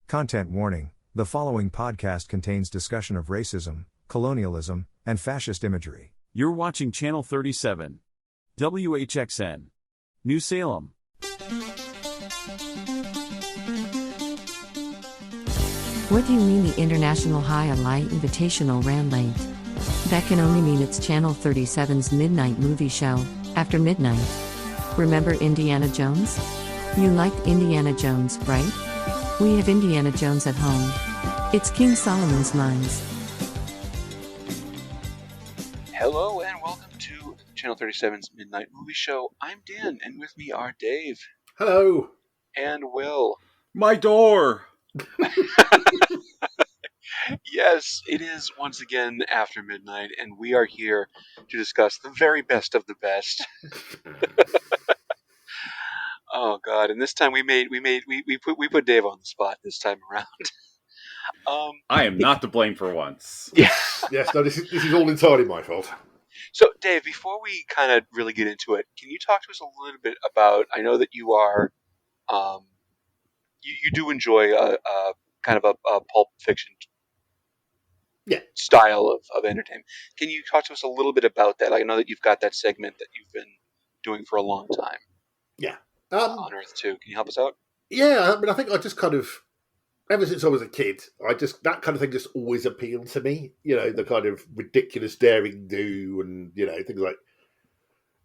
Content warning: the following podcast contains discussion of racism, colonialism, and fascist imagery. You're watching Channel 37. WHXN. New Salem. What do you mean the International High on Light Invitational ran late? That can only mean it's Channel 37's midnight movie show, After Midnight. Remember Indiana Jones? You liked Indiana Jones, right? We have Indiana Jones at home. It's King Solomon's Mines. Hello and welcome to Channel 37's Midnight Movie Show. I'm Dan, and with me are Dave. Hello. And Will. My door! Yes, it is once again after midnight, and we are here to discuss the very best of the best. Oh God! And this time we put Dave on the spot this time around. I am not to blame for once. Yeah. Yes, no, this is all entirely my fault. So, Dave, before we kind of really get into it, can you talk to us a little bit about? I know that you are, you do enjoy a kind of a pulp fiction, style of entertainment. Can you talk to us a little bit about that? I know that you've got that segment that you've been doing for a long time. Yeah. On Earth 2. Can you help us out? Yeah, I mean, I think I just kind of, ever since I was a kid, that kind of thing just always appealed to me. You know, the kind of ridiculous daring do and, you know, things like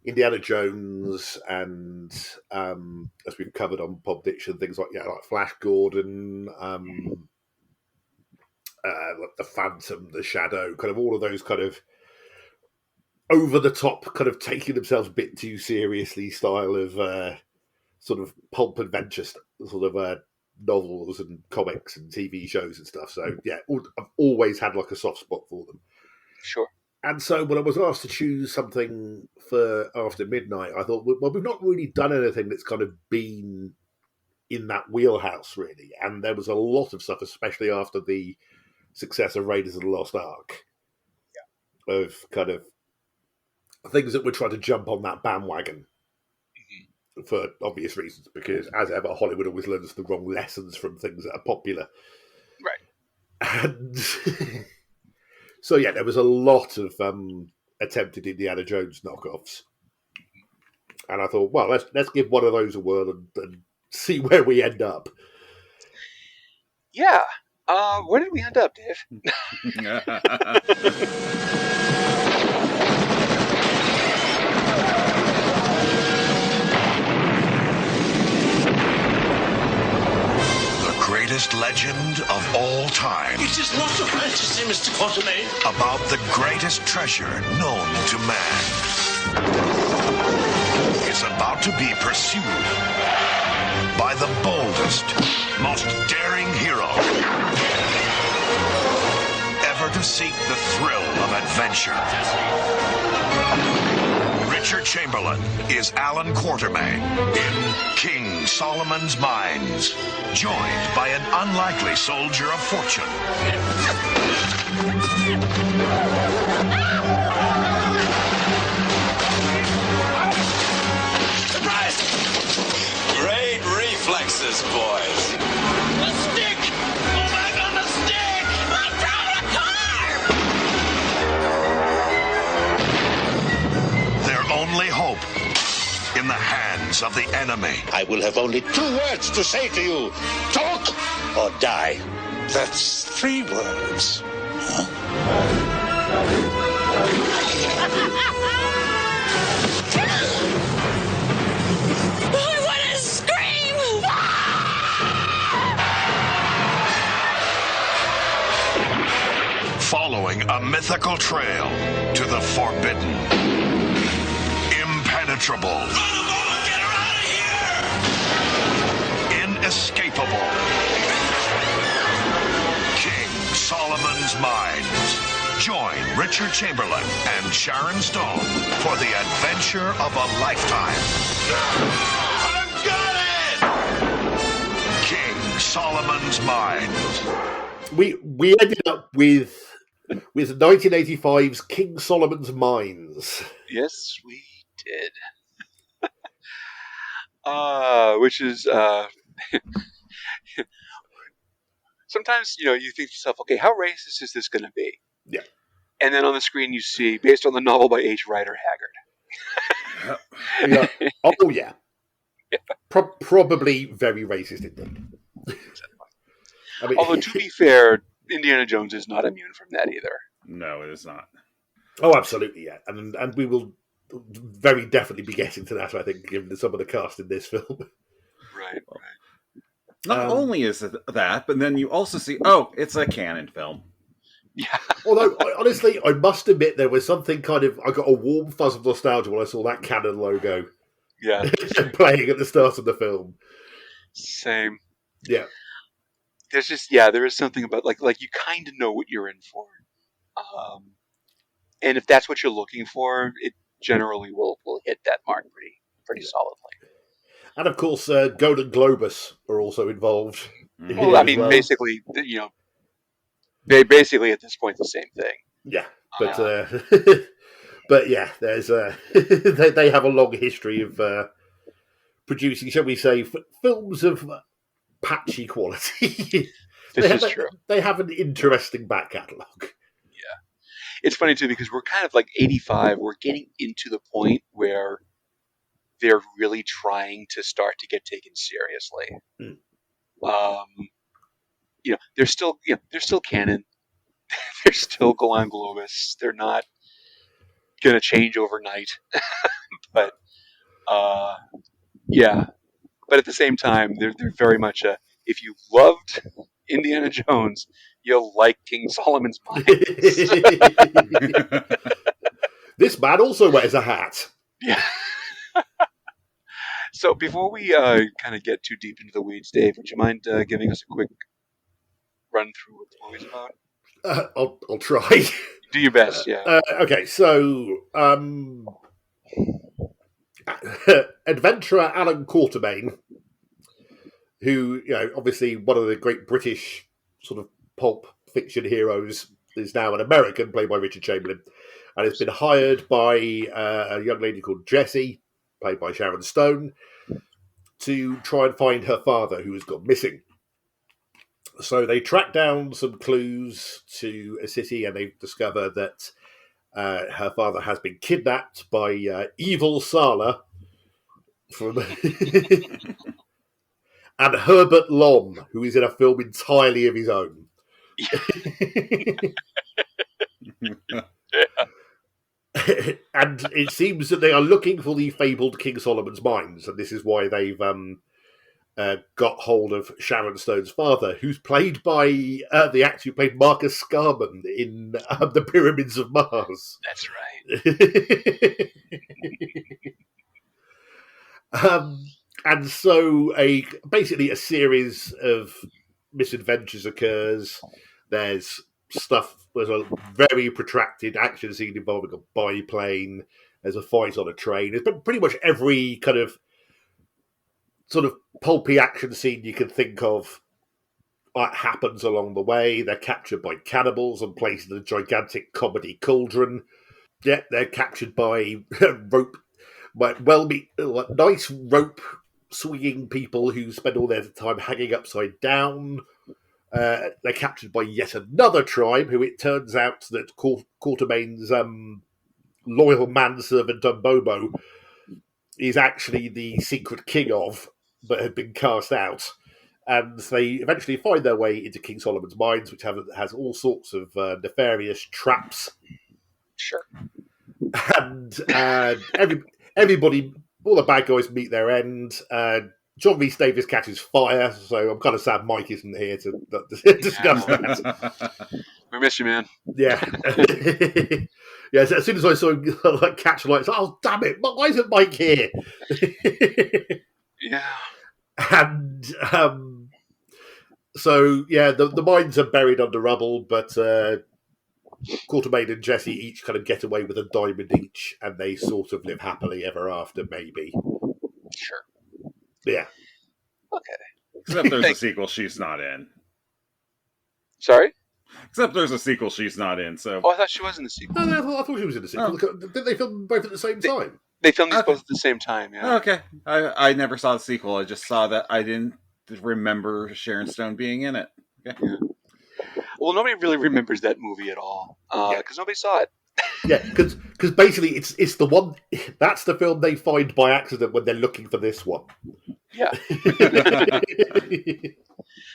Indiana Jones and, as we've covered on Pulp Fiction, things like, like Flash Gordon, like The Phantom, The Shadow, kind of all of those kind of over-the-top, kind of taking themselves a bit too seriously style of sort of pulp adventure sort of novels and comics and TV shows and stuff. So, yeah, I've always had like a soft spot for them. Sure. And so when I was asked to choose something for After Midnight, I thought, well, we've not really done anything that's kind of been in that wheelhouse, really. And there was a lot of stuff, especially after the success of Raiders of the Lost Ark, of kind of things that would try to jump on that bandwagon for obvious reasons, because as ever, Hollywood always learns the wrong lessons from things that are popular. Right. And so, yeah, there was a lot of attempted Indiana Jones knockoffs. And I thought, well, let's give one of those a whirl and see where we end up. Yeah. Where did we end up, Dave? Greatest legend of all time. It is not a fantasy, Mr. Quatermain. About the greatest treasure known to man. It's about to be pursued by the boldest, most daring hero ever to seek the thrill of adventure. Richard Chamberlain is Alan Quatermain in King Solomon's Mines, joined by an unlikely soldier of fortune. Surprise! Great reflexes, boys. The stick! Oh my God, the stick! I'm driving a car! Their only hope in the hands of the enemy. I will have only 2 words to say to you. Talk or die. That's 3 words. I want to scream! Following a mythical trail to the forbidden, impenetrable, Get her out of here! inescapable. King Solomon's Mines. Join Richard Chamberlain and Sharon Stone for the adventure of a lifetime. I've got it! King Solomon's Mines. We ended up with 1985's King Solomon's Mines. Yes, we did. Which is sometimes, you think to yourself, okay, how racist is this going to be? Yeah. And then on the screen you see, based on the novel by H. Rider Haggard. Yeah. Oh, yeah. Probably very racist indeed. I mean, Although, to be fair, Indiana Jones is not immune from that either. No, it is not. Oh, absolutely, yeah. And we will very definitely be getting to that, I think, given some of the cast in this film. Right. Not only is it that, but then you also see, it's a canon film. Yeah. Although, honestly, I must admit there was something kind of... I got a warm fuzz of nostalgia when I saw that Canon logo playing at the start of the film. Same. Yeah. There's just, there is something about, like you kind of know what you're in for. And if that's what you're looking for, it generally will hit that mark pretty solidly. And of course, Golden Globus are also involved. Well, I mean, basically, basically at this point, the same thing. Yeah, but but yeah, there's they have a long history of producing, shall we say, films of patchy quality. This is true. They have an interesting back catalogue. Yeah, it's funny too because we're kind of like 85. We're getting into the point where they're really trying to start to get taken seriously. They're still canon. They're still Golan Globus. They're not going to change overnight. But but at the same time, they're very much if you loved Indiana Jones, you'll like King Solomon's Mines. This man also wears a hat. Yeah. So before we kind of get too deep into the weeds, Dave, would you mind giving us a quick run through what the movie's about? I'll try. Do your best, yeah. Okay, so adventurer Alan Quatermain, who, obviously one of the great British sort of pulp fiction heroes, is now an American, played by Richard Chamberlain, and has been hired by a young lady called Jessie, played by Sharon Stone, to try and find her father, who has gone missing. So they track down some clues to a city, and they discover that her father has been kidnapped by evil Sala from and Herbert Lom, who is in a film entirely of his own. And it seems that they are looking for the fabled King Solomon's Mines, and this is why they've got hold of Sharon Stone's father, who's played by the actor who played Marcus Scarman in The Pyramids of Mars. That's right. And so basically a series of misadventures occurs. There's a very protracted action scene involving a biplane. There's a fight on a train. It's pretty much every kind of sort of pulpy action scene you can think of happens along the way. They're captured by cannibals and placed in a gigantic comedy cauldron. Yeah, they're captured by nice rope swinging people who spend all their time hanging upside down. They're captured by yet another tribe, who it turns out that Quatermain's loyal manservant Dumbobo is actually the secret king of, but had been cast out. And they eventually find their way into King Solomon's Mines, which has all sorts of nefarious traps. Sure. And everybody, all the bad guys meet their end. John Rhys Davies catches fire, so I'm kind of sad Mike isn't here to discuss that. We miss you, man. Yeah. Yeah, so as soon as I saw him catch lights, oh, damn it, why isn't Mike here? Yeah. And so, yeah, the mines are buried under rubble, but Quatermain and Jessie each kind of get away with a diamond each, and they sort of live happily ever after, maybe. Sure. Yeah. Okay. Except there's a sequel she's not in. Sorry? Except there's a sequel she's not in, so... Oh, I thought she was in the sequel. No, I thought she was in the sequel. Oh. Didn't they film both at the same time? They filmed these both at the same time, yeah. Okay. I never saw the sequel. I just saw that I didn't remember Sharon Stone being in it. Yeah. Well, nobody really remembers that movie at all because nobody saw it. Yeah, because basically it's the one that's the film they find by accident when they're looking for this one. Yeah.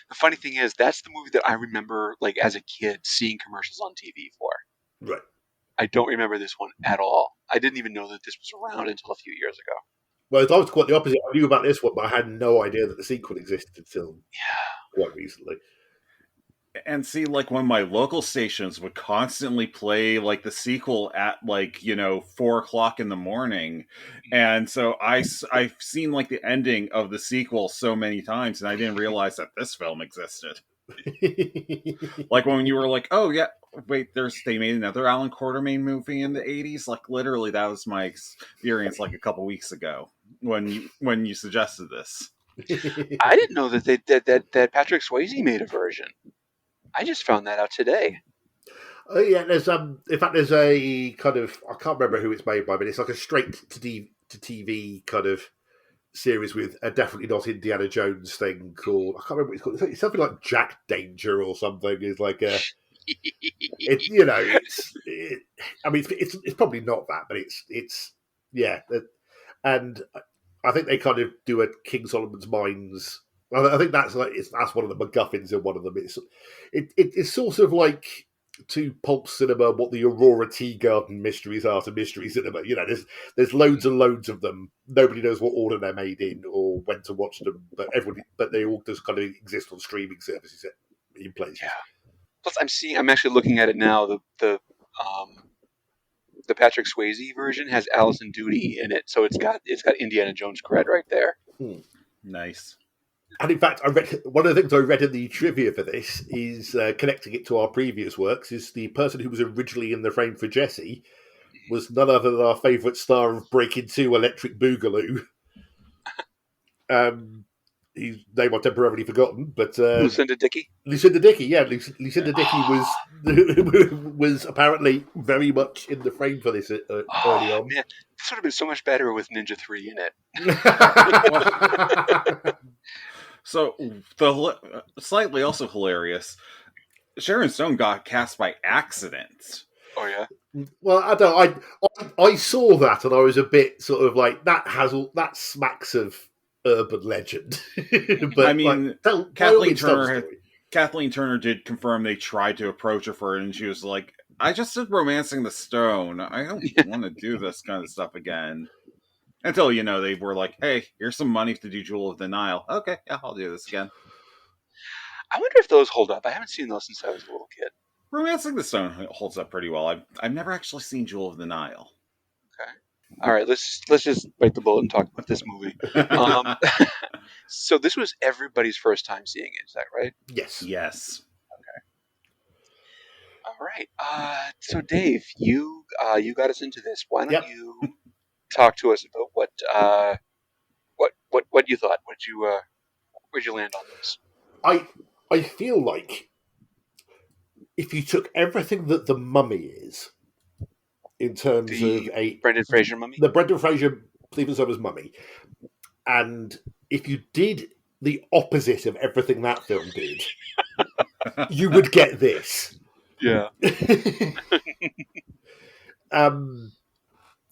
The funny thing is, that's the movie that I remember, like as a kid, seeing commercials on TV for. Right. I don't remember this one at all. I didn't even know that this was around until a few years ago. Whereas I was quite the opposite. I knew about this one, but I had no idea that the sequel existed until quite recently. And see, like, when my local stations would constantly play like the sequel at 4 o'clock in the morning, and so I've seen like the ending of the sequel so many times, and I didn't realize that this film existed. Like when you were like, oh yeah, wait, they made another Alan Quartermain movie in the 80s. Like literally, that was my experience like a couple weeks ago when you suggested this. I didn't know that Patrick Swayze made a version. I just found that out today. Oh yeah, there's in fact there's a kind of I can't remember who it's made by, but it's like a straight to TV kind of series with a definitely not Indiana Jones thing called I can't remember what it's called. It's something like Jack Danger or something. It's like a I mean it's probably not that, but it's yeah, and I think they kind of do a King Solomon's Mines. I think that's that's one of the MacGuffins in one of them. It's sort of like to pulp cinema what the Aurora Tea Garden mysteries are to mystery cinema. There's loads and loads of them. Nobody knows what order they're made in or when to watch them, but they all just kind of exist on streaming services in places. Yeah. Plus, I'm actually looking at it now. The Patrick Swayze version has Allison Doody in it, so it's got Indiana Jones cred right there. Nice. And in fact, I read one of the things I read in the trivia for this is connecting it to our previous works. Is the person who was originally in the frame for Jesse was none other than our favourite star of Breaking 2, Electric Boogaloo. His name I've temporarily forgotten, but Lucinda Dickey. Lucinda Dickey, yeah, Lucinda Dickey was apparently very much in the frame for this early on. Man, this would have been so much better with Ninja 3 in it. So the slightly also hilarious, Sharon Stone got cast by accident. Oh yeah. Well, I saw that and I was a bit sort of like that smacks of urban legend. But I mean, like, Kathleen Turner did confirm they tried to approach her for it, and she was like, "I just did Romancing the Stone. I don't want to do this kind of stuff again." Until, they were like, hey, here's some money to do Jewel of the Nile. Okay, yeah, I'll do this again. I wonder if those hold up. I haven't seen those since I was a little kid. Romancing the Stone holds up pretty well. I've never actually seen Jewel of the Nile. Okay. All right, let's just bite the bullet and talk about this movie. So this was everybody's first time seeing it, is that right? Yes. Yes. Okay. All right. So Dave, you got us into this. Why don't you talk to us about what you thought? Where'd you land on this? I feel like if you took everything that the Mummy is in terms of a Brendan Fraser mummy, the Brendan Fraser Stephen Sommers mummy, and if you did the opposite of everything that film did, you would get this. Yeah.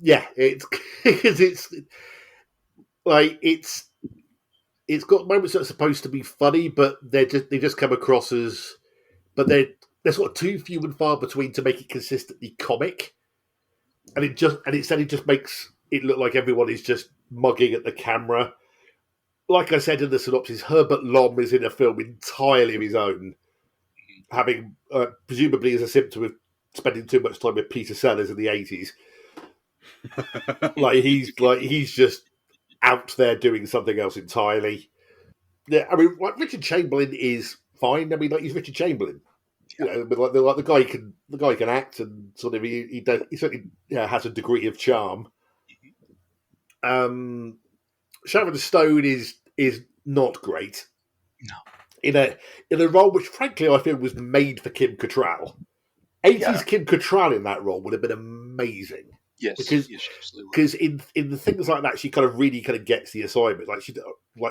Yeah, it's like it's got moments that are supposed to be funny, but they just come across as, but they're sort of too few and far between to make it consistently comic, and it just makes it look like everyone is just mugging at the camera. Like I said in the synopsis, Herbert Lom is in a film entirely of his own, having presumably as a symptom of spending too much time with Peter Sellers in the 80s. he's just out there doing something else entirely. Yeah, I mean, like, Richard Chamberlain is fine. I mean, like, he's Richard Chamberlain. But the guy can act, and sort of he certainly has a degree of charm. Sharon Stone is not great. No. In a role which, frankly, I feel was made for Kim Cattrall. 80s Kim Cattrall in that role would have been amazing. Yes, because yes, she absolutely will. because in the things like that, she kind of really kind of gets the assignment.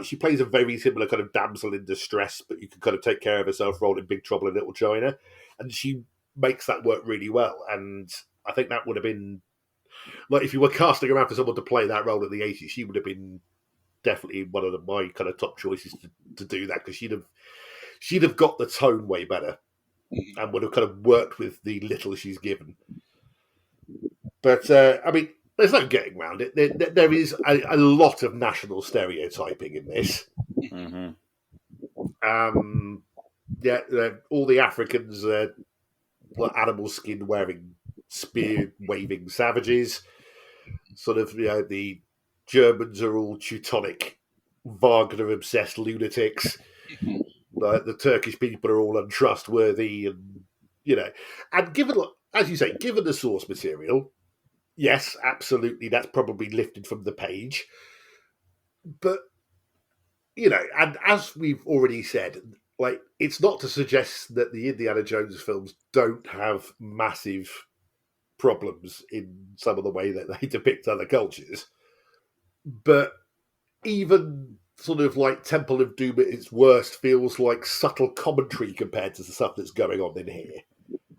She plays a very similar kind of damsel in distress, but you can kind of take care of herself role in Big Trouble in Little China, and she makes that work really well. And I think that would have been like if you were casting around for someone to play that role in the 80s, she would have been definitely one of my kind of top choices to do that, because she'd have got the tone way better and would have kind of worked with the little she's given. But I mean, there's no getting around it. There is a lot of national stereotyping in this. Mm-hmm. Yeah, all the Africans are animal skin wearing, spear waving savages. Sort of, the Germans are all Teutonic, Wagner obsessed lunatics. The Turkish people are all untrustworthy, and given, as you say, given the source material, yes, absolutely, that's probably lifted from the page. But and as we've already said, like, it's not to suggest that the Indiana Jones films don't have massive problems in some of the way that they depict other cultures, but even sort of like Temple of Doom at its worst feels like subtle commentary compared to the stuff that's going on in here.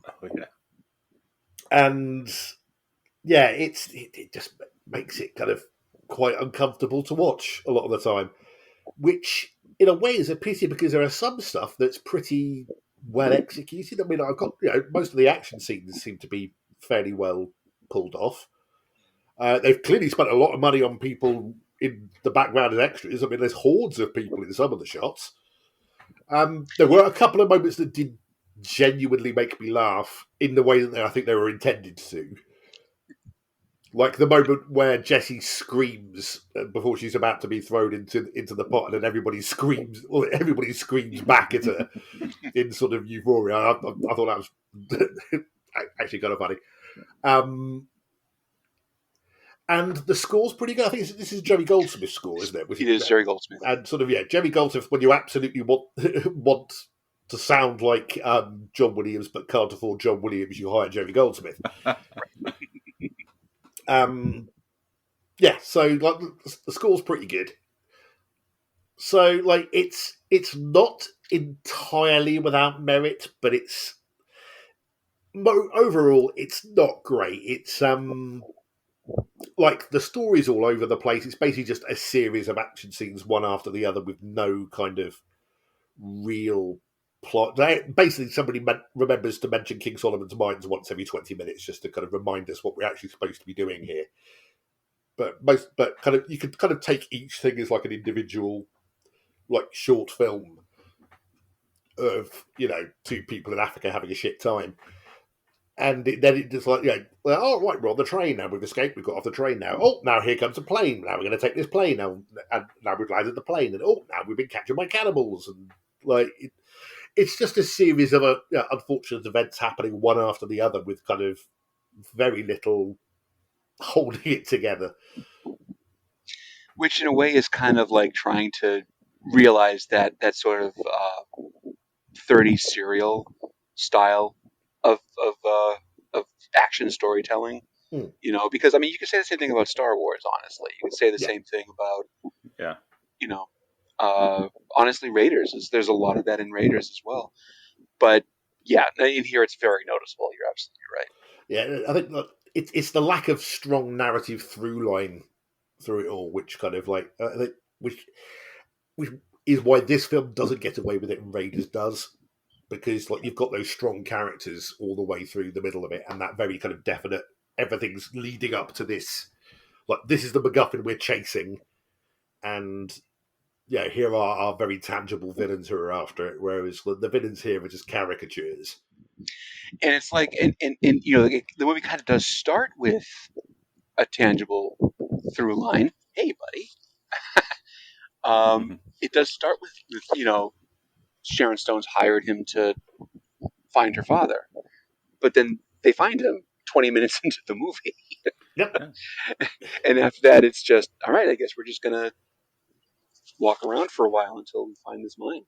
Oh yeah, and yeah, it just makes it kind of quite uncomfortable to watch a lot of the time, which in a way is a pity, because there are some stuff that's pretty well executed. I mean, I've got most of the action scenes seem to be fairly well pulled off. They've clearly spent a lot of money on people in the background as extras. I mean, there's hordes of people in some of the shots. There were a couple of moments that did genuinely make me laugh in the way that I think they were intended to. Like the moment where Jessie screams before she's about to be thrown into the pot, and then everybody screams back at her in sort of euphoria. I thought that was actually kind of funny. And the score's pretty good. I think this is Jerry Goldsmith's score, isn't it? It is Jerry Goldsmith. And sort of, Jerry Goldsmith, when you absolutely want to sound like John Williams but can't afford John Williams, you hire Jerry Goldsmith. So like the score's pretty good. So like it's not entirely without merit, but it's overall it's not great. It's like the story's all over the place. It's basically just a series of action scenes, one after the other, with no kind of real plot. Basically, somebody remembers to mention King Solomon's Mines once every 20 minutes, just to kind of remind us what we're actually supposed to be doing here. But kind of, you could kind of take each thing as like an individual, like, short film of two people in Africa having a shit time. And then it just like, oh, right, we're on the train now. We've escaped. We've got off the train now. Oh, now here comes a plane. Now we're going to take this plane. Now we've landed the plane. And now we've been captured by cannibals. And like, it's just a series of unfortunate events happening one after the other, with kind of very little holding it together. Which in a way is kind of like trying to realize that sort of 30s serial style of action storytelling, because I mean, you could say the same thing about Star Wars. Honestly, you could say the same thing about honestly, Raiders. There's a lot of that in Raiders as well. But yeah, in here it's very noticeable. You're absolutely right. Yeah, I think it's the lack of strong narrative through line through it all, which kind of like which is why this film doesn't get away with it and Raiders does. Because like you've got those strong characters all the way through the middle of it, and that very kind of definite, everything's leading up to this. Like, this is the MacGuffin we're chasing, and here are our very tangible villains who are after it. Whereas the villains here are just caricatures. And it's like, and the movie kind of does start with a tangible through line. Hey, buddy. It does start with Sharon Stone's hired him to find her father, but then they find him 20 minutes into the movie. Yep. And after that, it's just, all right, I guess we're just gonna walk around for a while until we find this mine.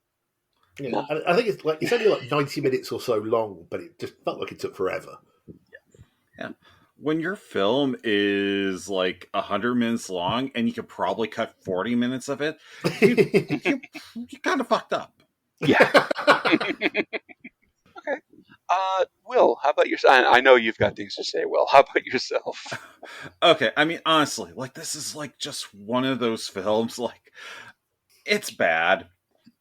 Yeah, I think it's only like 90 minutes or so long, but it just felt like it took forever. Yeah. when your film is like 100 minutes long and you could probably cut 40 minutes of it, you kind of fucked up. Yeah. Okay. Will, how about yourself? I know you've got things to say, Will. How about yourself? Okay, I mean, honestly, like, this is like just one of those films, like, it's bad.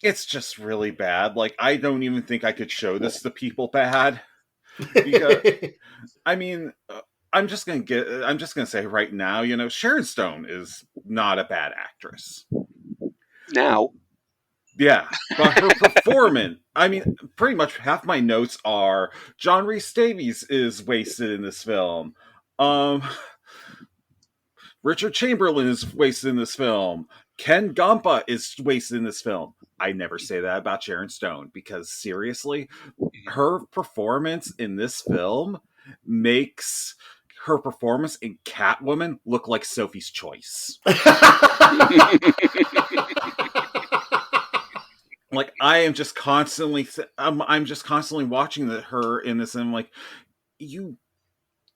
It's just really bad. Like, I don't even think I could show this to people bad. Because, I mean, I'm just gonna say right now, Sharon Stone is not a bad actress. Now. Yeah, but her performance, I mean, pretty much half my notes are John Rhys Davies is wasted in this film. Richard Chamberlain is wasted in this film. Ken Gampa is wasted in this film. I never say that about Sharon Stone because seriously, her performance in this film makes her performance in Catwoman look like Sophie's Choice. Like, I am just constantly, I'm just constantly watching her in this, and I'm like, you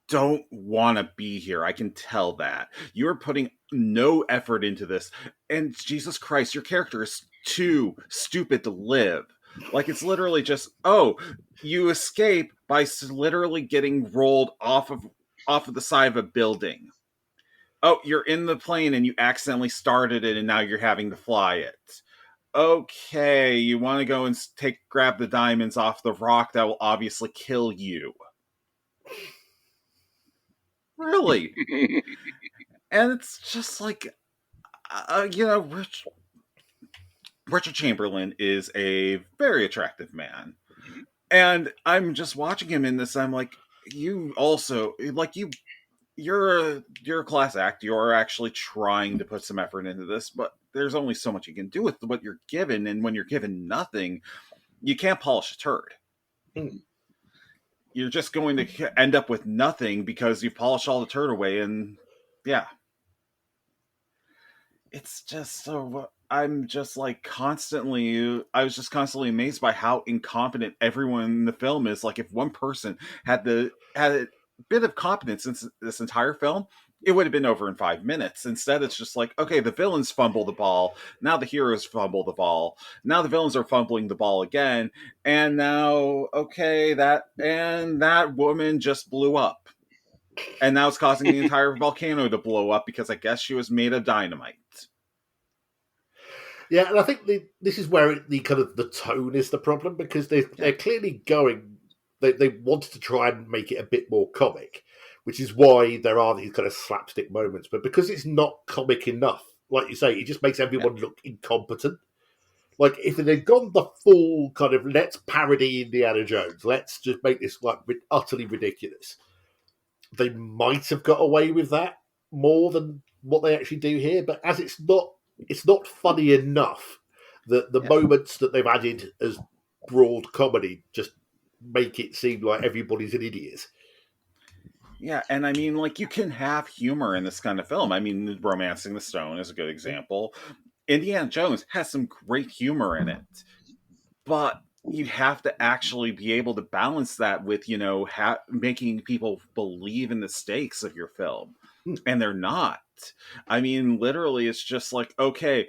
don't want to be here. I can tell that. You are putting no effort into this. And Jesus Christ, your character is too stupid to live. Like, it's literally just, oh, you escape by literally getting rolled off of the side of a building. Oh, you're in the plane and you accidentally started it and now you're having to fly it. Okay, you want to go and grab the diamonds off the rock that will obviously kill you. Really? And it's just like, Richard Chamberlain is a very attractive man. And I'm just watching him in this, I'm like, you also, like, you're a class act. You're actually trying to put some effort into this, but there's only so much you can do with what you're given, and when you're given nothing, you can't polish a turd. You're just going to end up with nothing because you polish all the turd away, and yeah. It's just so I was just constantly amazed by how incompetent everyone in the film is. Like, if one person had a bit of competence in this entire film, it would have been over in 5 minutes. Instead, it's just like, okay, the villains fumble the ball, now the heroes fumble the ball, now the villains are fumbling the ball again, and now, okay, that woman just blew up. And now it's causing the entire volcano to blow up because I guess she was made of dynamite. Yeah, and I think this is where the kind of the tone is the problem, because they're clearly going. They wanted to try and make it a bit more comic, which is why there are these kind of slapstick moments. But because it's not comic enough, like you say, it just makes everyone look incompetent. Like, if it had gone the full kind of let's parody Indiana Jones, let's just make this like utterly ridiculous, they might have got away with that more than what they actually do here. But as it's not funny enough that the moments that they've added as broad comedy just make it seem like everybody's an idiot. Yeah, and I mean, like, you can have humor in this kind of film. I mean, Romancing the Stone is a good example. Indiana Jones has some great humor in it, but you have to actually be able to balance that with, making people believe in the stakes of your film. And they're not. I mean, literally, it's just like, okay,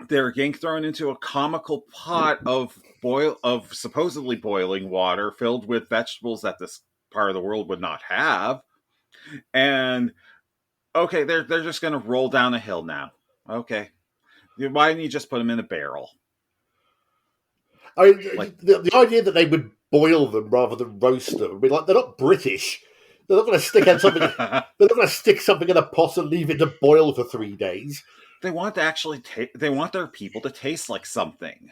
they're getting thrown into a comical pot of supposedly boiling water filled with vegetables that this part of the world would not have, and okay, they're just going to roll down a hill now. Okay, why didn't you just put them in a barrel? I mean, like, the idea that they would boil them rather than roast them. I mean, like, they're not British. They're not going to stick something. They're not going to stick something in a pot and leave it to boil for 3 days. They want to actually they want their people to taste like something.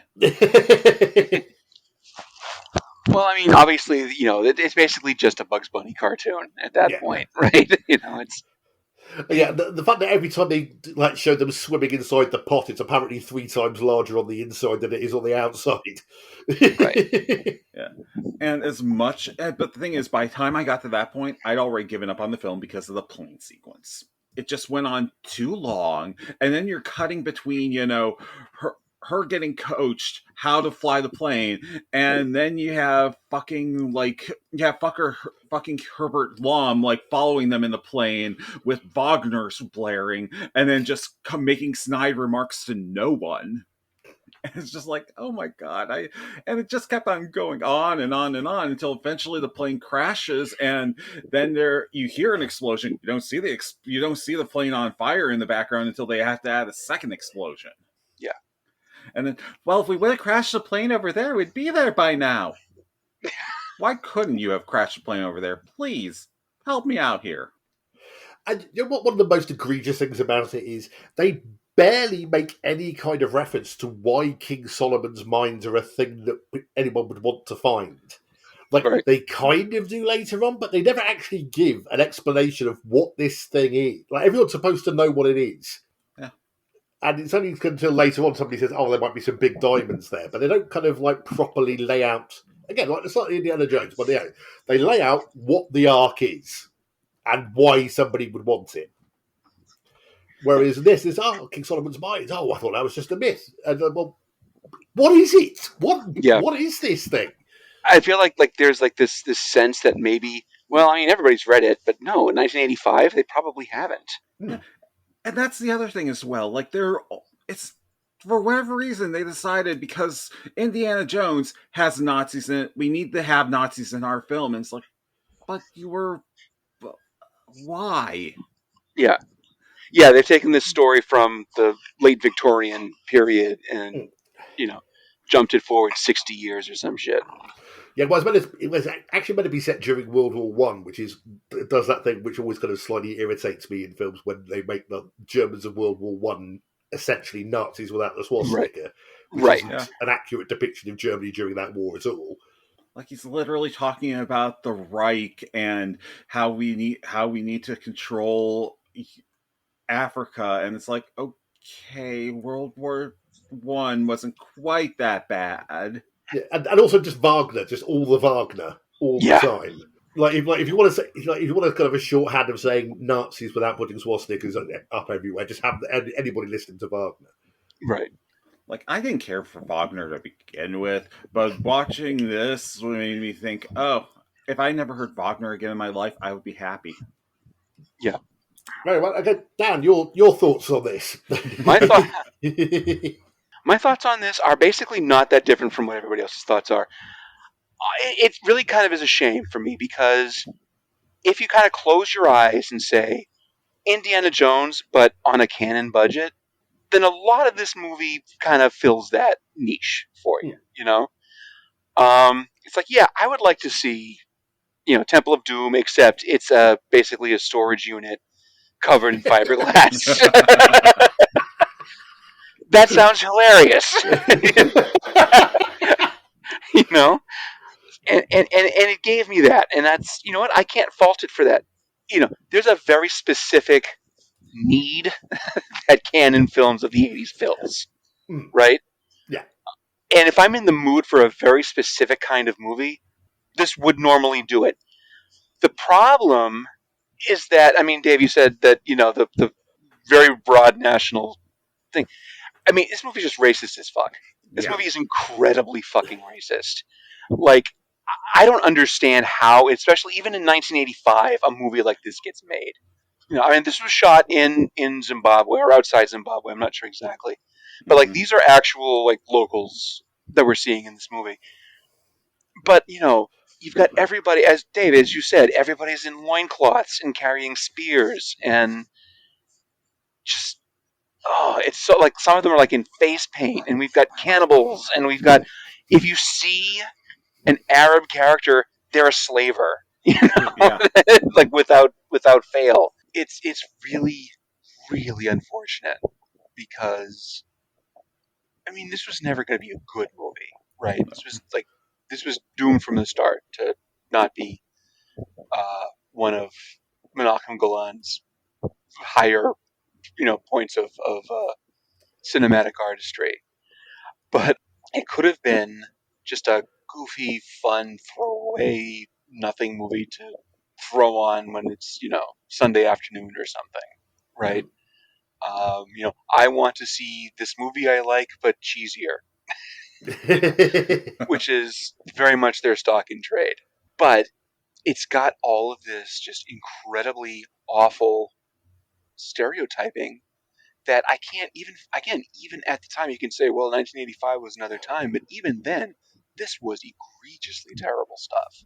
Well, I mean, obviously, it's basically just a Bugs Bunny cartoon at that point, right? It's. Yeah, the fact that every time they show them swimming inside the pot, it's apparently 3 times larger on the inside than it is on the outside. Right. Yeah, and but the thing is, by the time I got to that point, I'd already given up on the film because of the plane sequence. It just went on too long, and then you're cutting between, her getting coached how to fly the plane, and then you have fucking Herbert Lom like following them in the plane with Wagner's blaring, and then just making snide remarks to no one. And it's just like, oh my god! And it just kept on going on and on and on until eventually the plane crashes, and then you hear an explosion. You don't see the plane on fire in the background until they have to add a second explosion. Yeah. And then, well, if we would have crashed the plane over there, we'd be there by now. Why couldn't you have crashed the plane over there? Please help me out here. And you know what? One of the most egregious things about it is they barely make any kind of reference to why King Solomon's mines are a thing that anyone would want to find. Like, Right. they kind of do later on, but they never actually give an explanation of what this thing is. Like, everyone's supposed to know what it is. Yeah. And it's only until later on somebody says, oh, there might be some big diamonds there. But they don't kind of, like, properly lay out... Again, like, it's not Indiana Jones, but they lay out what the Ark is and why somebody would want it. Whereas this is, King Solomon's mines. Oh, I thought that was just a myth. And, well, what is it? What is this thing? I feel like there's like this sense that maybe, well, I mean, everybody's read it, but no, in 1985 they probably haven't. Yeah. And that's the other thing as well. Like it's for whatever reason they decided, because Indiana Jones has Nazis in it, we need to have Nazis in our film. And it's like, but why? Yeah. Yeah, they've taken this story from the late Victorian period and, jumped it forward 60 years or some shit. Yeah, well, it was actually meant to be set during World War One, which does that thing which always kind of slightly irritates me in films when they make the Germans of World War One essentially Nazis without the swastika, which isn't an accurate depiction of Germany during that war at all. Like, he's literally talking about the Reich and how we need to control Africa, and it's like, okay, World War One wasn't quite that bad. Yeah, and also just Wagner, just all the Wagner, all the time. Like if you want to say, if you want to kind of a shorthand of saying Nazis without putting swastikas up everywhere, just have anybody listening to Wagner. Right. Like, I didn't care for Wagner to begin with, but watching this made me think, oh, if I never heard Wagner again in my life, I would be happy. Yeah. Very well. Okay, Dan, your thoughts on this? My thoughts on this are basically not that different from what everybody else's thoughts are. It really kind of is a shame for me, because if you kind of close your eyes and say Indiana Jones, but on a canon budget, then a lot of this movie kind of fills that niche for you, It's like, yeah, I would like to see, Temple of Doom, except it's basically a storage unit covered in fiberglass. That sounds hilarious. And it gave me that. And that's, you know what, I can't fault it for that. There's a very specific need that canon films of the 80s fills, right? Yeah. And if I'm in the mood for a very specific kind of movie, this would normally do it. The problem is that, I mean, Dave, you said that, the very broad national thing. I mean, this movie is just racist as fuck. This movie is incredibly fucking racist. Like, I don't understand how, especially even in 1985, a movie like this gets made. I mean, this was shot in Zimbabwe or outside Zimbabwe. I'm not sure exactly, but like these are actual like locals that we're seeing in this movie. But you've got everybody, as Dave, as you said, everybody's in loincloths and carrying spears, and just it's so like some of them are like in face paint, and we've got cannibals, and we've got, if you see an Arab character, they're a slaver, like without fail. It's really, really unfortunate, because I mean, this was never going to be a good movie, right? This was doomed from the start to not be one of Menachem Golan's higher, points of cinematic artistry. But it could have been just a goofy, fun, throwaway, nothing movie to throw on when it's Sunday afternoon or something, right? I want to see this movie I like, but cheesier, which is very much their stock in trade. But it's got all of this just incredibly awful stereotyping that I can't even, again, even at the time you can say, well, 1985 was another time, but even then, this was egregiously terrible stuff.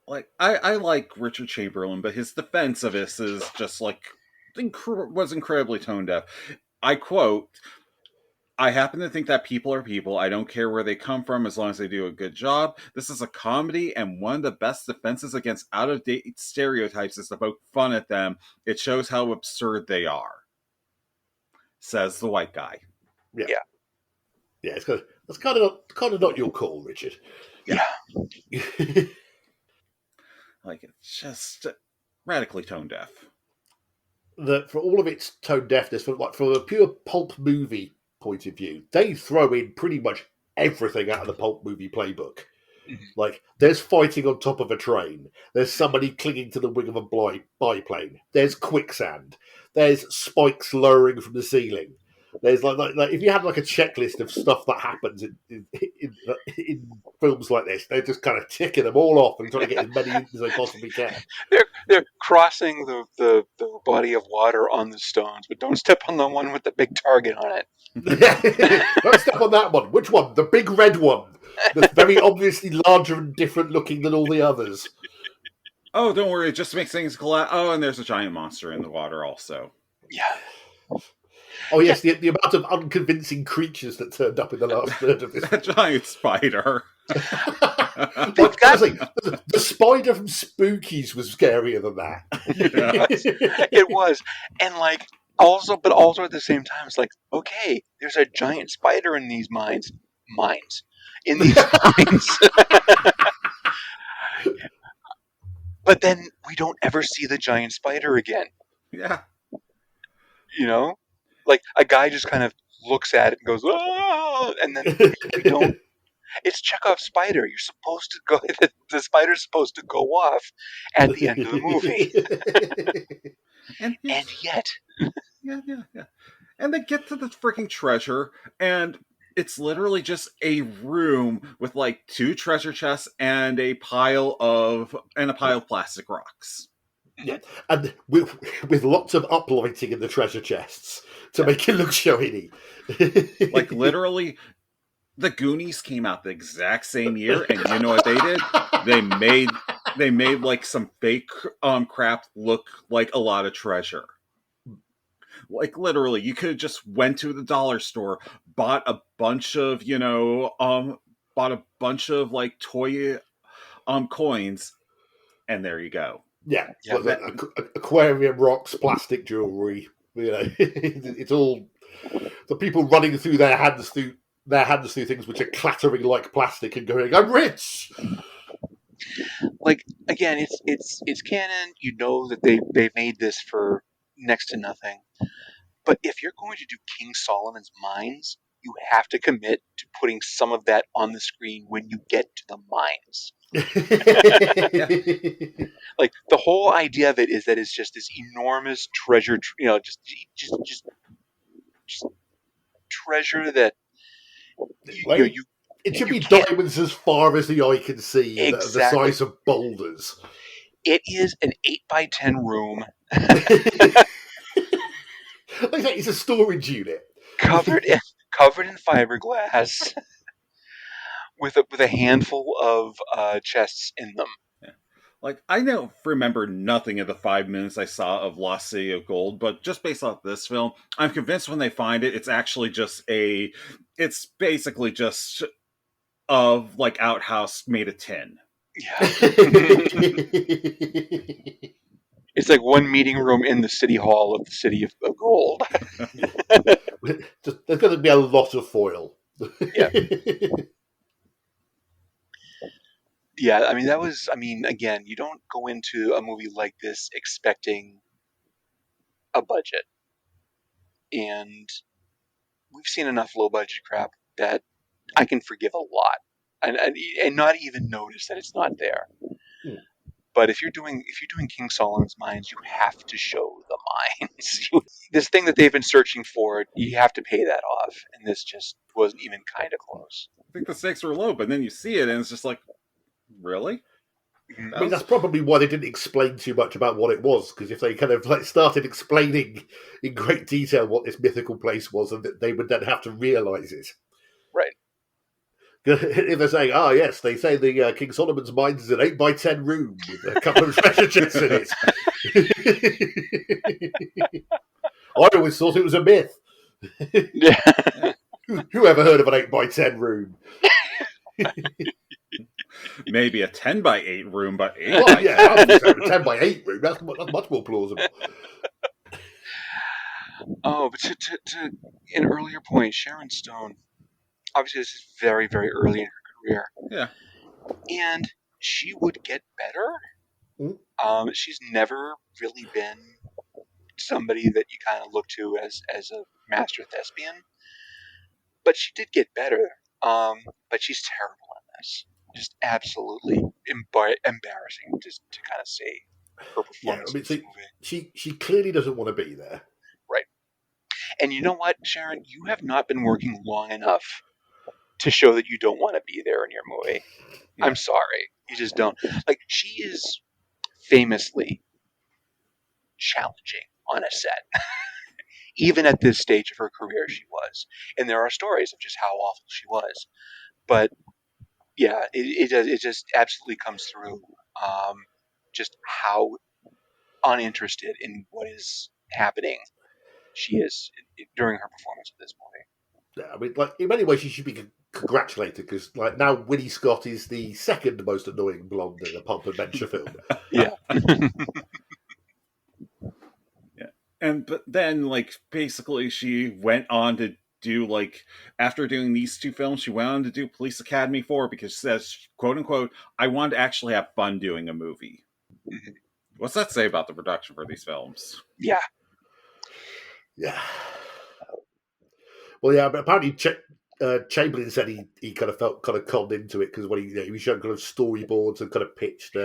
Like, I like Richard Chamberlain, but his defense of this is just like was incredibly tone deaf. I quote, "I happen to think that people are people. I don't care where they come from as long as they do a good job. This is a comedy, and one of the best defenses against out-of-date stereotypes is to poke fun at them. It shows how absurd they are," says the white guy. Yeah. Yeah. Yeah, that's kind of not your call, Richard. Yeah. Like, it's just radically tone deaf. For all of its tone deafness, from a pure pulp movie point of view, they throw in pretty much everything out of the pulp movie playbook. Like, there's fighting on top of a train. There's somebody clinging to the wing of a biplane. There's quicksand. There's spikes lowering from the ceiling. There's like if you had like a checklist of stuff that happens in films like this, they're just kind of ticking them all off and trying to get as many as they possibly can. They're crossing the body of water on the stones, but don't step on the one with the big target on it. Don't step on that one. Which one? The big red one. That's very obviously larger and different looking than all the others. Oh, don't worry, it just makes things collapse. Oh, and there's a giant monster in the water also. Yeah. Oh yes, the amount of unconvincing creatures that turned up in the last third of this. That giant spider. The spider from Spookies was scarier than that. It was. And also at the same time, it's like, okay, there's a giant spider in these mines. In these mines. But then we don't ever see the giant spider again. Yeah. Like, a guy just kind of looks at it and goes, "Oh!" And then we don't. It's Chekhov's spider. You're supposed to go. The spider's supposed to go off at the end of the movie, and yet, yeah. And they get to the freaking treasure, and it's literally just a room with like 2 treasure chests and a pile of plastic rocks. Yeah, and with lots of uplighting in the treasure chests to make it look shiny. Like, literally, the Goonies came out the exact same year, and you know what they did? They made like some fake crap look like a lot of treasure. Like, literally, you could have just went to the dollar store, bought a bunch of like toy coins, and there you go. Yeah. Aquarium rocks, plastic jewelry. It's all the people running through their hands through things which are clattering like plastic and going, "I'm rich." Like, again, it's canon. You know that they made this for next to nothing. But if you're going to do King Solomon's Mines, you have to commit to putting some of that on the screen when you get to the mines. Like, the whole idea of it is that it's just this enormous treasure, just treasure that it should be diamonds as far as the eye can see, exactly. The size of boulders. It is an 8x10 room. It's a storage unit covered in fiberglass, with a handful of chests in them. Yeah. Like, I don't remember nothing of the 5 minutes I saw of Lost City of Gold, but just based off this film, I'm convinced when they find it, it's actually just it's basically just of like outhouse made of tin. Yeah. It's like one meeting room in the city hall of the City of Gold. There's going to be a lot of foil. Yeah. Yeah, again, you don't go into a movie like this expecting a budget. And we've seen enough low budget crap that I can forgive a lot and not even notice that it's not there. But if you're doing King Solomon's Mines, you have to show the Mines. This thing that they've been searching for, you have to pay that off, and this just wasn't even kind of close. I think the stakes were low, but then you see it, and it's just like, really? I mean, that's probably why they didn't explain too much about what it was, because if they kind of like started explaining in great detail what this mythical place was, and that they would then have to realise it. Right. If they're saying, "Ah, yes," they say the King Solomon's Mines is an 8x10 room with a couple of treasure chests in it. I always thought it was a myth. Yeah. Who ever heard of an 8x10 room? Maybe a 10x8 room, but 8 Well, by yeah, 10. I would say a 10x8 room. That's much more plausible. Oh, but to an earlier point, Sharon Stone. Obviously, this is very, very early in her career. Yeah. And she would get better. She's never really been somebody that you kind of look to as a master thespian. But she did get better. But she's terrible in this. Just absolutely embarrassing just to kind of see her performance in this movie. She clearly doesn't want to be there. Right. And you know what, Sharon? You have not been working long enough to show that you don't want to be there in your movie. Yeah. I'm sorry. You just don't. Like, she is famously challenging on a set. Even at this stage of her career, she was. And there are stories of just how awful she was. But, yeah, it just absolutely comes through just how uninterested in what is happening she is during her performance of this movie. Yeah, I mean, like, in many ways, she should be congratulated, because, like, now Winnie Scott is the second most annoying blonde in a pulp adventure film. Yeah. But then, like, basically she went on to do, like, after doing these two films, she went on to do Police Academy 4 because she says, quote unquote, I want to actually have fun doing a movie. Mm-hmm. What's that say about the production for these films? Yeah. Yeah. Well, yeah, but apparently Chamberlain said he kind of felt kind of conned into it, because when he was showing kind of storyboards and kind of pitched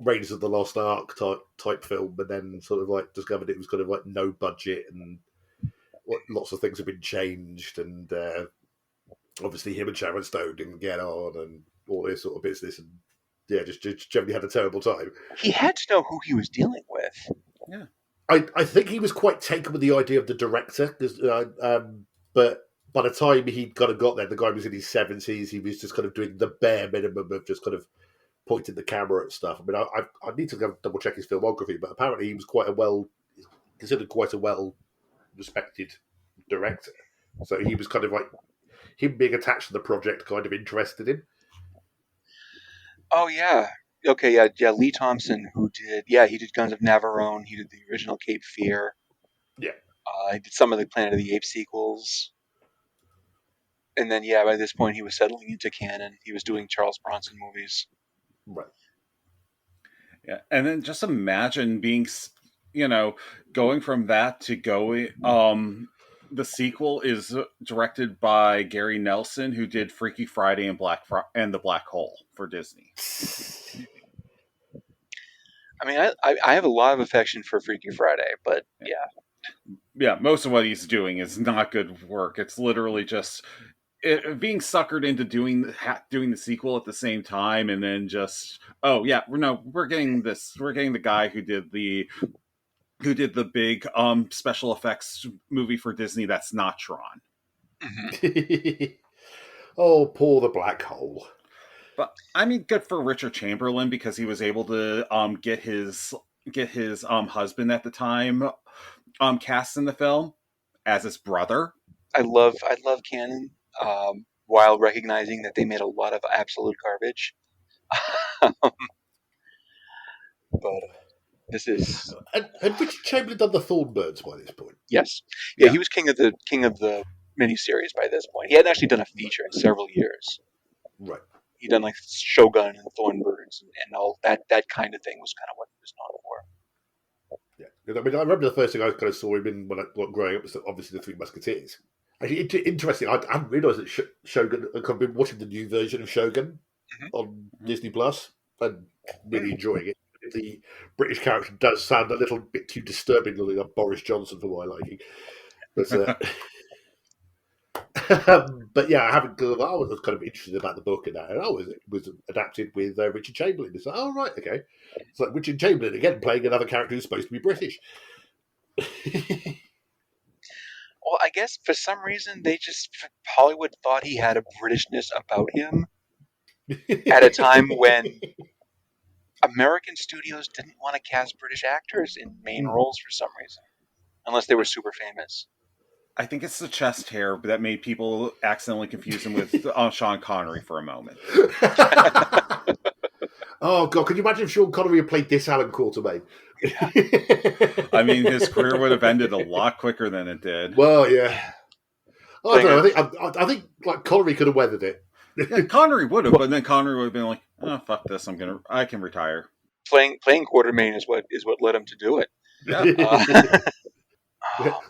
Raiders of the Lost Ark type film, but then sort of like discovered it was kind of like no budget, and lots of things have been changed, and obviously him and Sharon Stone didn't get on, and all this sort of business, and yeah, just generally had a terrible time. He had to know who he was dealing with. Yeah, I think he was quite taken with the idea of the director, but by the time he kind of got there, the guy was in his 70s. He was just kind of doing the bare minimum of just kind of pointing the camera at stuff. I mean, I need to go double check his filmography, but apparently he was considered quite a well respected director. So he was kind of like, him being attached to the project kind of interested him. Oh yeah. Okay, yeah. Lee Thompson, he did Guns of Navarone. He did the original Cape Fear. Yeah. He did some of the Planet of the Apes sequels. And then, yeah, by this point he was settling into canon. He was doing Charles Bronson movies. Right. Yeah, and then just imagine being, going from that to going. The sequel is directed by Gary Nelson, who did Freaky Friday and The Black Hole for Disney. I mean, I have a lot of affection for Freaky Friday, but yeah. Yeah, most of what he's doing is not good work. It's literally just being suckered into doing the sequel at the same time, and then just we're getting the guy who did the big special effects movie for Disney that's not Tron. Mm-hmm. Oh, poor The Black Hole. But I mean, good for Richard Chamberlain, because he was able to get his husband at the time cast in the film as his brother. I love canon, while recognizing that they made a lot of absolute garbage. But this is. Had Richard Chamberlain done the Thornbirds by this point? Yes. Yeah, he was king of the miniseries by this point. He hadn't actually done a feature in several years. Right. He'd done like Shogun and Thornbirds and all that kind of thing was kind of what he was known for. Yeah, I mean, I remember the first thing I kind of saw him in when I was growing up was obviously the Three Musketeers. Actually, interesting. I hadn't realised that Shogun. I've been watching the new version of Shogun on Disney Plus and really enjoying it. the British character does sound a little bit too disturbingly like Boris Johnson for my liking. But yeah, I haven't. Cause I was kind of interested about the book and that, and it was adapted with Richard Chamberlain. It's like, oh right, okay. It's like Richard Chamberlain again playing another character who's supposed to be British. Well, I guess for some reason Hollywood thought he had a Britishness about him at a time when American studios didn't want to cast British actors in main roles for some reason, unless they were super famous. I think it's the chest hair that made people accidentally confuse him with Sean Connery for a moment. Oh god, could you imagine if Sean Connery had played this Alan Quatermain? I mean, his career would have ended a lot quicker than it did. Well, yeah. I don't know. I think like Connery could have weathered it. Yeah, Connery would have, but then Connery would have been like, "Oh, fuck this! I can retire." Playing Quatermain is what led him to do it. Yeah.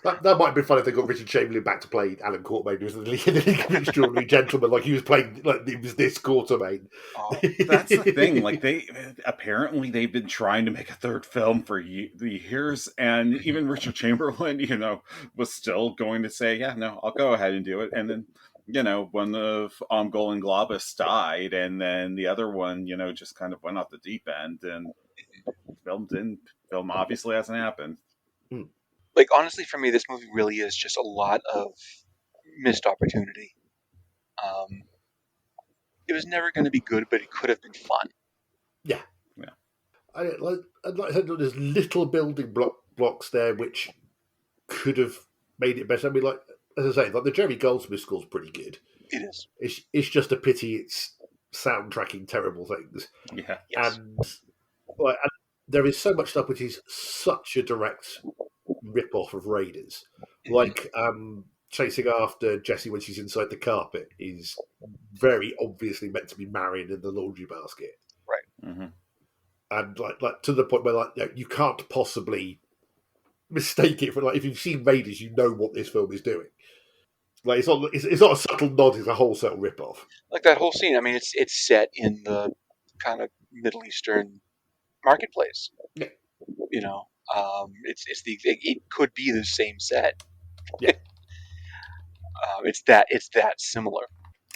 That might have been fun if they got Richard Chamberlain back to play Alan Quatermain, who was the extraordinary gentleman, like he was playing, like it was this Quatermain. Oh, that's the thing. Like they've been trying to make a third film for years, and even Richard Chamberlain, was still going to say, "Yeah, no, I'll go ahead and do it." And then, one of Golan Globus died, and then the other one, just kind of went off the deep end, and film obviously hasn't happened. Like, honestly, for me, this movie really is just a lot of missed opportunity. It was never going to be good, but it could have been fun. Yeah. I'd like I said, there's little building blocks there which could have made it better. I mean, like, as I say, like the Jeremy Goldsmith score's pretty good. It is. It's just a pity it's soundtracking terrible things. Yeah. Yes. And there is so much stuff which is such a direct rip-off of Raiders. Like chasing after Jessie when she's inside the carpet is very obviously meant to be Marion in the laundry basket. Right. Mm-hmm. And like to the point where you can't possibly mistake it for, like, if you've seen Raiders, you know what this film is doing. Like it's not a subtle nod; it's a wholesale rip-off. Like that whole scene. I mean, it's set in the kind of Middle Eastern marketplace. Yeah. It could be the same set. Yeah. It's that similar.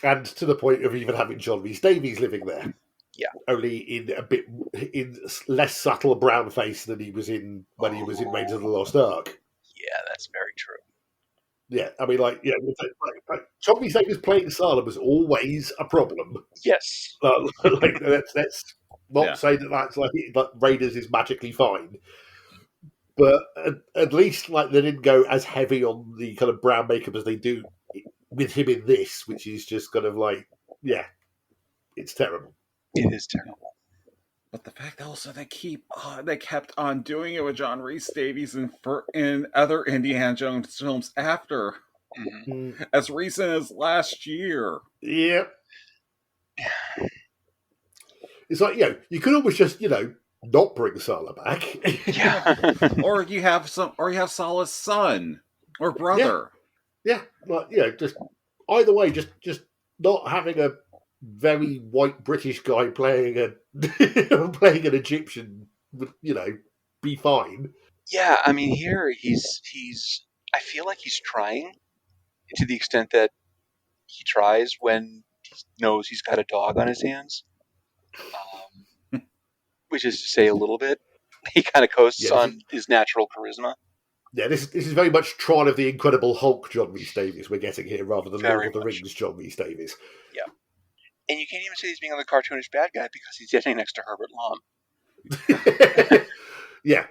And to the point of even having John Rhys Davies living there. Yeah. Only in less subtle brown face than he was in when he was in Raiders of the Lost Ark. Yeah, that's very true. Yeah, I mean, like John Rhys Davies playing Salem was always a problem. Yes. Like let's not say that's like Raiders is magically fine. But at least like they didn't go as heavy on the kind of brown makeup as they do with him in this, which is just kind of like, yeah, it's terrible. It is terrible. But the fact also they kept on doing it with John Rhys Davies in other Indiana Jones films after, as recent as last year. Yeah, it's like you could almost just not bring Sala back. Yeah. or you have Sala's son or brother. Yeah, like just either way, just not having a very white British guy playing an Egyptian would be fine. Yeah, I mean here he's I feel like he's trying to the extent that he tries when he knows he's got a dog on his hands. Which is to say a little bit. He kind of coasts on his natural charisma. Yeah, this is very much Trial of the Incredible Hulk John Rhys Davies we're getting here, rather than Lord of the Rings John Rhys Davies. Yeah. And you can't even say he's being the cartoonish bad guy because he's sitting next to Herbert Lom. Yeah.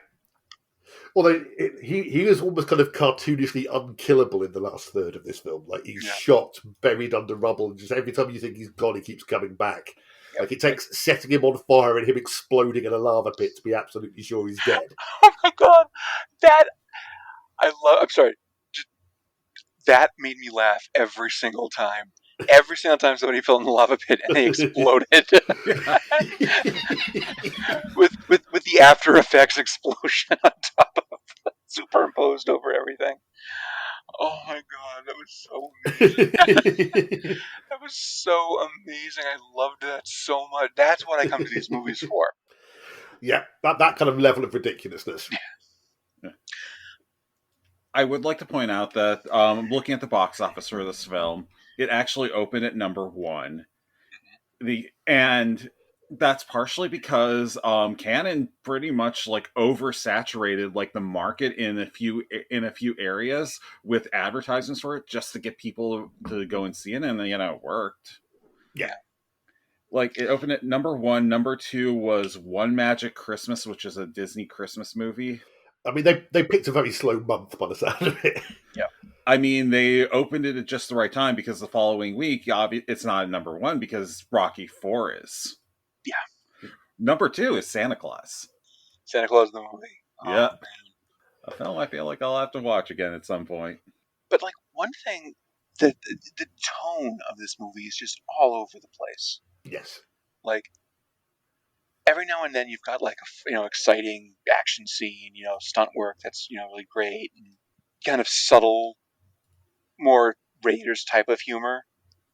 Although he is almost kind of cartoonishly unkillable in the last third of this film. Like he's shot, buried under rubble, and just every time you think he's gone, he keeps coming back. Like it takes setting him on fire and him exploding in a lava pit to be absolutely sure he's dead. Oh my god, I'm sorry. That made me laugh every single time. Every single time somebody fell in the lava pit and they exploded, with the After Effects explosion on top of superimposed over everything. Oh my god, that was so amazing. That was so amazing. I loved that so much. That's what I come to these movies for. Yeah, that kind of level of ridiculousness. I would like to point out that looking at the box office for this film, it actually opened at number one. And that's partially because Canon pretty much like oversaturated like the market in a few areas with advertisements for it just to get people to go and see it, and it worked. Yeah. Like it opened at number one. Number two was One Magic Christmas, which is a Disney Christmas movie. I mean, they picked a very slow month by the sound of it. Yeah. I mean, they opened it at just the right time because the following week, it's not at number one because Rocky 4 is. Yeah. Number two is Santa Claus. Santa Claus the movie. Yeah. A film I feel like I'll have to watch again at some point. But like one thing, the tone of this movie is just all over the place. Yes. Like every now and then you've got like a exciting action scene, stunt work that's really great and kind of subtle, more Raiders type of humor.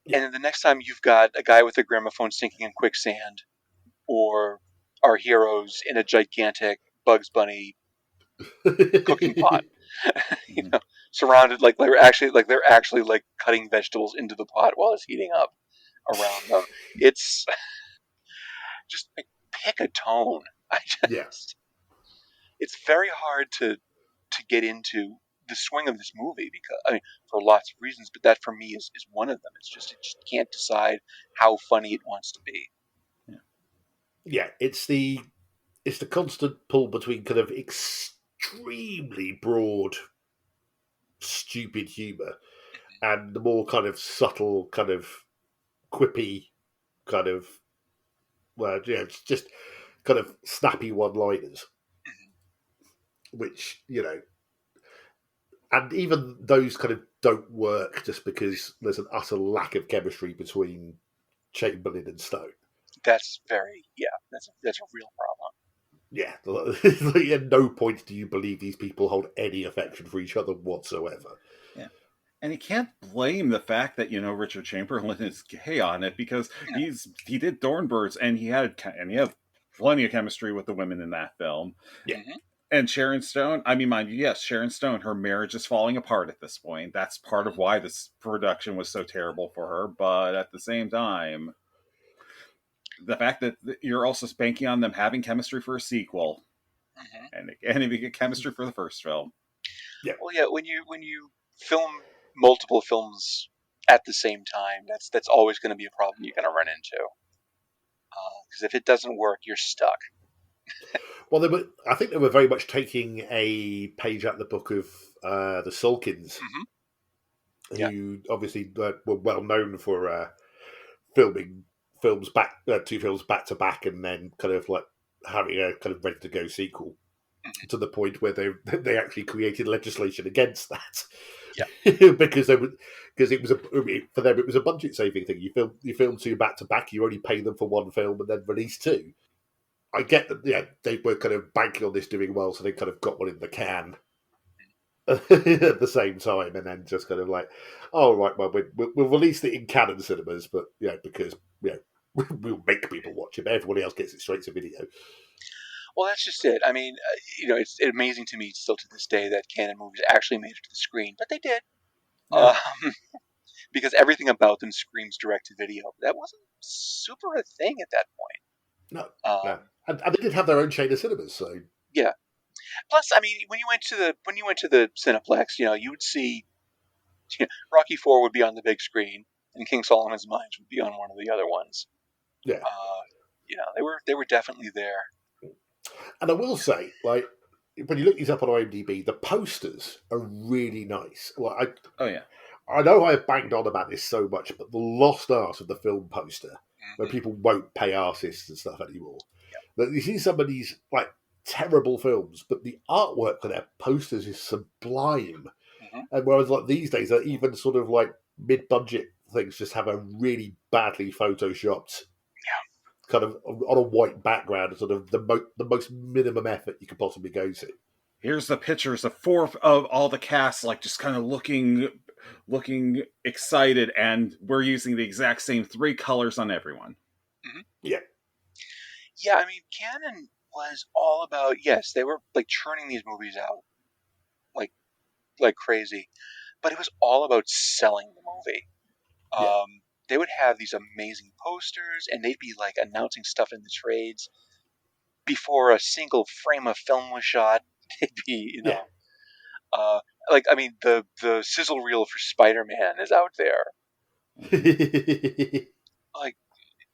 Yeah. And then the next time you've got a guy with a gramophone sinking in quicksand, or our heroes in a gigantic Bugs Bunny cooking pot, surrounded like they're actually like cutting vegetables into the pot while it's heating up around them. It's just like, pick a tone. It's very hard to get into the swing of this movie because for lots of reasons, but that for me is one of them. It just can't decide how funny it wants to be. Yeah, it's the constant pull between kind of extremely broad, stupid humor and the more kind of subtle, kind of quippy, kind of it's just kind of snappy one-liners, which and even those kind of don't work just because there's an utter lack of chemistry between Chamberlain and Stone. That's that's a real problem. Yeah, at no point do you believe these people hold any affection for each other whatsoever. Yeah, and you can't blame the fact that Richard Chamberlain is gay on it because he did Thornbirds and he had plenty of chemistry with the women in that film. Yeah. Mm-hmm. And Sharon Stone, I mean, mind you, yes, Sharon Stone, her marriage is falling apart at this point. That's part of why this production was so terrible for her. But at the same time, the fact that you're also banking on them having chemistry for a sequel, and if you get chemistry for the first film. Yeah. Well, yeah, when you film multiple films at the same time, that's always going to be a problem you're going to run into. Because if it doesn't work, you're stuck. Well, I think they were very much taking a page out of the book of the Salkins, who obviously were well known for filming films two films back to back, and then kind of like having a kind of ready to go sequel, to the point where they actually created legislation against that. Yeah, because it was for them it was a budget saving thing. You film two back to back, you only pay them for one film and then release two. I get that, they were kind of banking on this doing well, so they kind of got one in the can at the same time, and then just kind of like, oh, right, well, we'll release it in canon cinemas, but because we'll make people watch it, but everybody else gets it straight to video. Well, that's just it. I mean, it's amazing to me still to this day that canon movies actually made it to the screen, but they did. Yeah. Because everything about them screams direct to video. That wasn't super a thing at that point. No. And they did have their own chain of cinemas, so yeah. Plus, I mean, when you went to the Cineplex, you would see Rocky 4 would be on the big screen, and King Solomon's Mines would be on one of the other ones. Yeah. They were definitely there. And I will say, like, when you look these up on IMDb, the posters are really nice. Well, I know I have banged on about this so much, but the lost art of the film poster, where people won't pay artists and stuff anymore. That you see some of these like terrible films, but the artwork for their posters is sublime. And whereas like these days, even sort of like mid-budget things just have a really badly photoshopped, kind of on a white background, sort of the most minimum effort you could possibly go to. Here's the pictures of four of all the cast, like just kind of looking excited, and we're using the exact same three colors on everyone. Yeah. Yeah, I mean, Canon was all about, yes, they were like churning these movies out like crazy, but it was all about selling the movie. Yeah. They would have these amazing posters, and they'd be like announcing stuff in the trades before a single frame of film was shot. They'd be, Yeah. like, I mean, the sizzle reel for Spider-Man is out there. Like,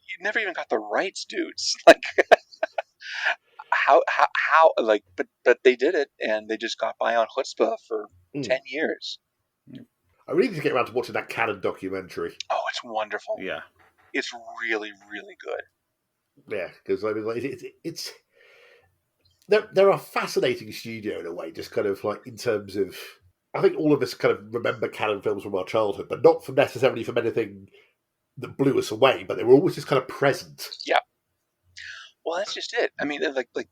you never even got the rights, dudes. Like, how, like, but they did it, and they just got by on chutzpah for 10 years. I really need to get around to watching that Canon documentary. Oh, it's wonderful. Yeah. It's really, really good. Yeah, because I mean, like, it's they're a fascinating studio in a way, just kind of like in terms of. I think all of us kind of remember Canon films from our childhood, but not necessarily from anything that blew us away. But they were always just kind of present. Yeah. Well, that's just it. I mean, like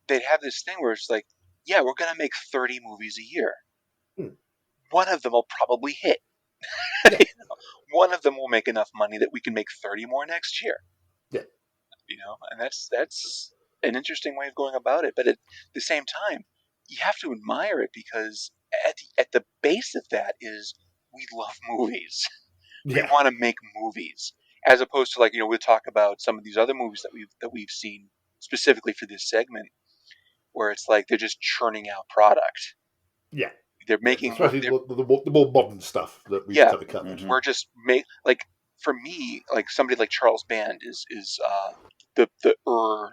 they'd have this thing where it's like, yeah, we're gonna make 30 movies a year. One of them will probably hit. Yeah. You know? One of them will make enough money that we can make 30 more next year. Yeah. You know, and that's an interesting way of going about it. But at the same time, you have to admire it because at the base of that is we love movies. Yeah. We want to make movies, as opposed to, like, you know, we'll talk about some of these other movies that we've seen specifically for this segment, where it's like they're just churning out product. Yeah. They're making, especially the more modern stuff that we've kind of covered. Mm-hmm. We're just like, for me, like somebody like Charles Band is the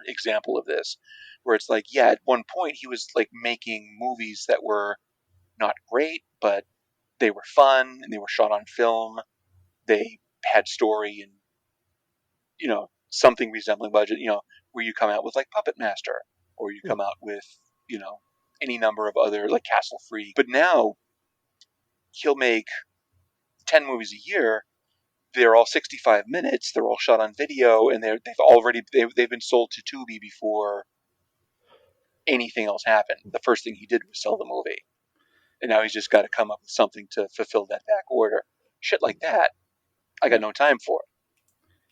example of this, where it's like, yeah, at one point he was like making movies that were not great, but they were fun and they were shot on film. They had story and, you know, something resembling budget. You know, where you come out with like Puppet Master, or you come out with, you know, any number of other, like Castle Freak. But now he'll make 10 movies a year. They're all 65 minutes. They're all shot on video, and they've been sold to Tubi before anything else happened. The first thing he did was sell the movie, and now he's just got to come up with something to fulfill that back order. Shit like that, I got no time for it.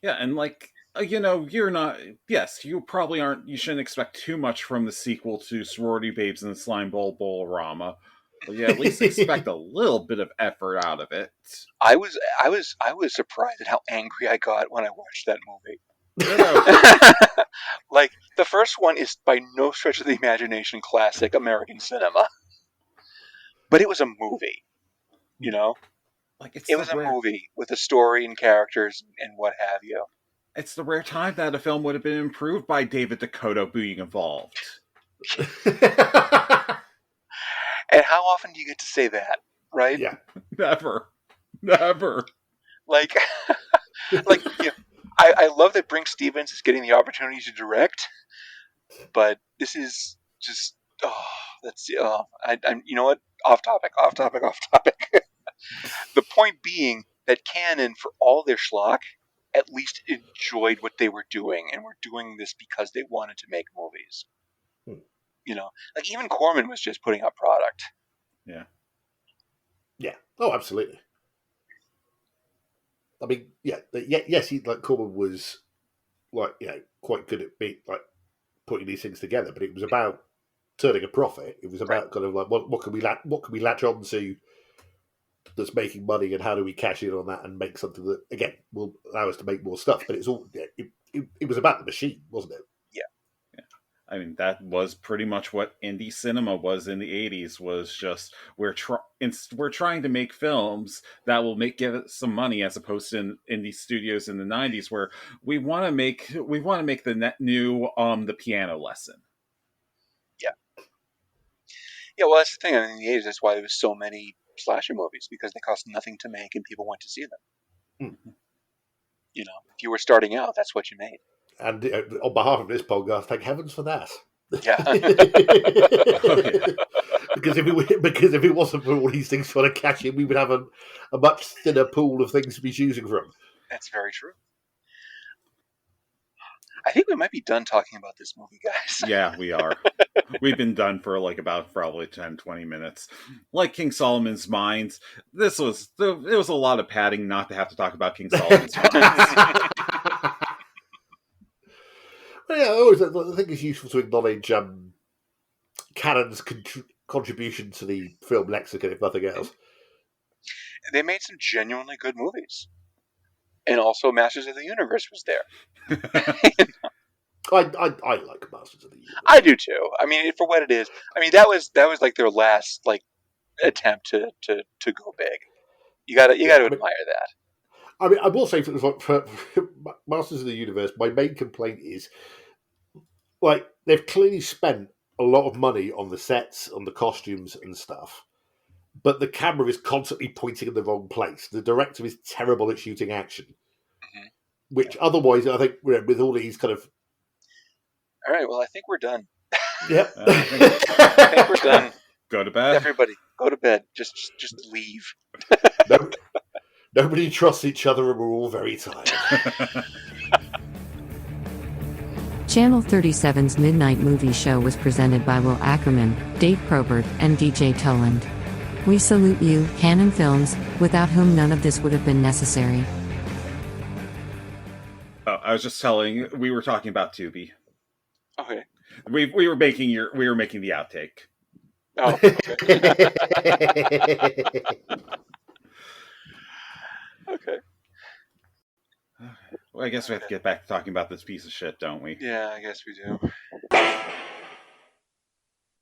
Yeah, and like, you know, you're not. Yes, you probably aren't. You shouldn't expect too much from the sequel to Sorority Babes and the Slime Ball Bowl-orama. But yeah, at least expect a little bit of effort out of it. I was surprised at how angry I got when I watched that movie. Like, the first one is by no stretch of the imagination classic American cinema, but it was a movie. You know, like it was a movie with a story and characters and what have you. It's the rare time that a film would have been improved by David Dakota being involved. And how often do you get to say that, right? Yeah. Never. Like, like, you know, I love that Brink Stevens is getting the opportunity to direct, but this is just, I'm, you know what? Off topic. The point being that Canon, for all their schlock, at least enjoyed what they were doing, and were doing this because they wanted to make movies. You know, like even Corman was just putting out product. Yeah. Yeah. Oh, absolutely. I mean, yes, Corman was like, you know, quite good at putting these things together, but it was about turning a profit. It was about kind of like what can we latch on to that's making money, and how do we cash in on that and make something that again will allow us to make more stuff. But it's all it was about the machine, wasn't it? I mean, that was pretty much what indie cinema was in the 80s, was just, we're trying to make films that will give it some money, as opposed to indie studios in the 90s, where we want to make the new The Piano Lesson. Yeah. Yeah, well, that's the thing. I mean, in the 80s, that's why there was so many slasher movies, because they cost nothing to make and people went to see them. Mm. You know, if you were starting out, that's what you made. And on behalf of this podcast, thank heavens for that. Yeah. Because if it wasn't for all these things trying to catch in, we would have a much thinner pool of things to be choosing from. That's very true. I think we might be done talking about this movie, guys. Yeah, we are. We've been done for like about probably 10, 20 minutes. Like King Solomon's Mines, it was a lot of padding not to have to talk about King Solomon's Mines. mean, I think it's useful to acknowledge Cannon's contribution to the film lexicon, if nothing else. They made some genuinely good movies, and also Masters of the Universe was there. I like Masters of the Universe. I do too. I mean, for what it is. I mean, that was like their last like attempt to go big. You got to admire that. I mean, I will say for Masters of the Universe, my main complaint is like they've clearly spent a lot of money on the sets, on the costumes and stuff, but the camera is constantly pointing in the wrong place. The director is terrible at shooting action, which otherwise I think with all these kind of. All right, well, I think we're done. Yep, I think we're done. Go to bed. Everybody, go to bed. Just leave. Nobody trusts each other, and we're all very tired. Channel 37's Midnight Movie Show was presented by Will Ackerman, Dave Probert, and DJ Toland. We salute you, Canon Films, without whom none of this would have been necessary. Oh, I was just telling. We were talking about Tubi. Okay. We were making the outtake. Oh. Okay. Okay. Well, I guess we have to get back to talking about this piece of shit, don't we? Yeah, I guess we do.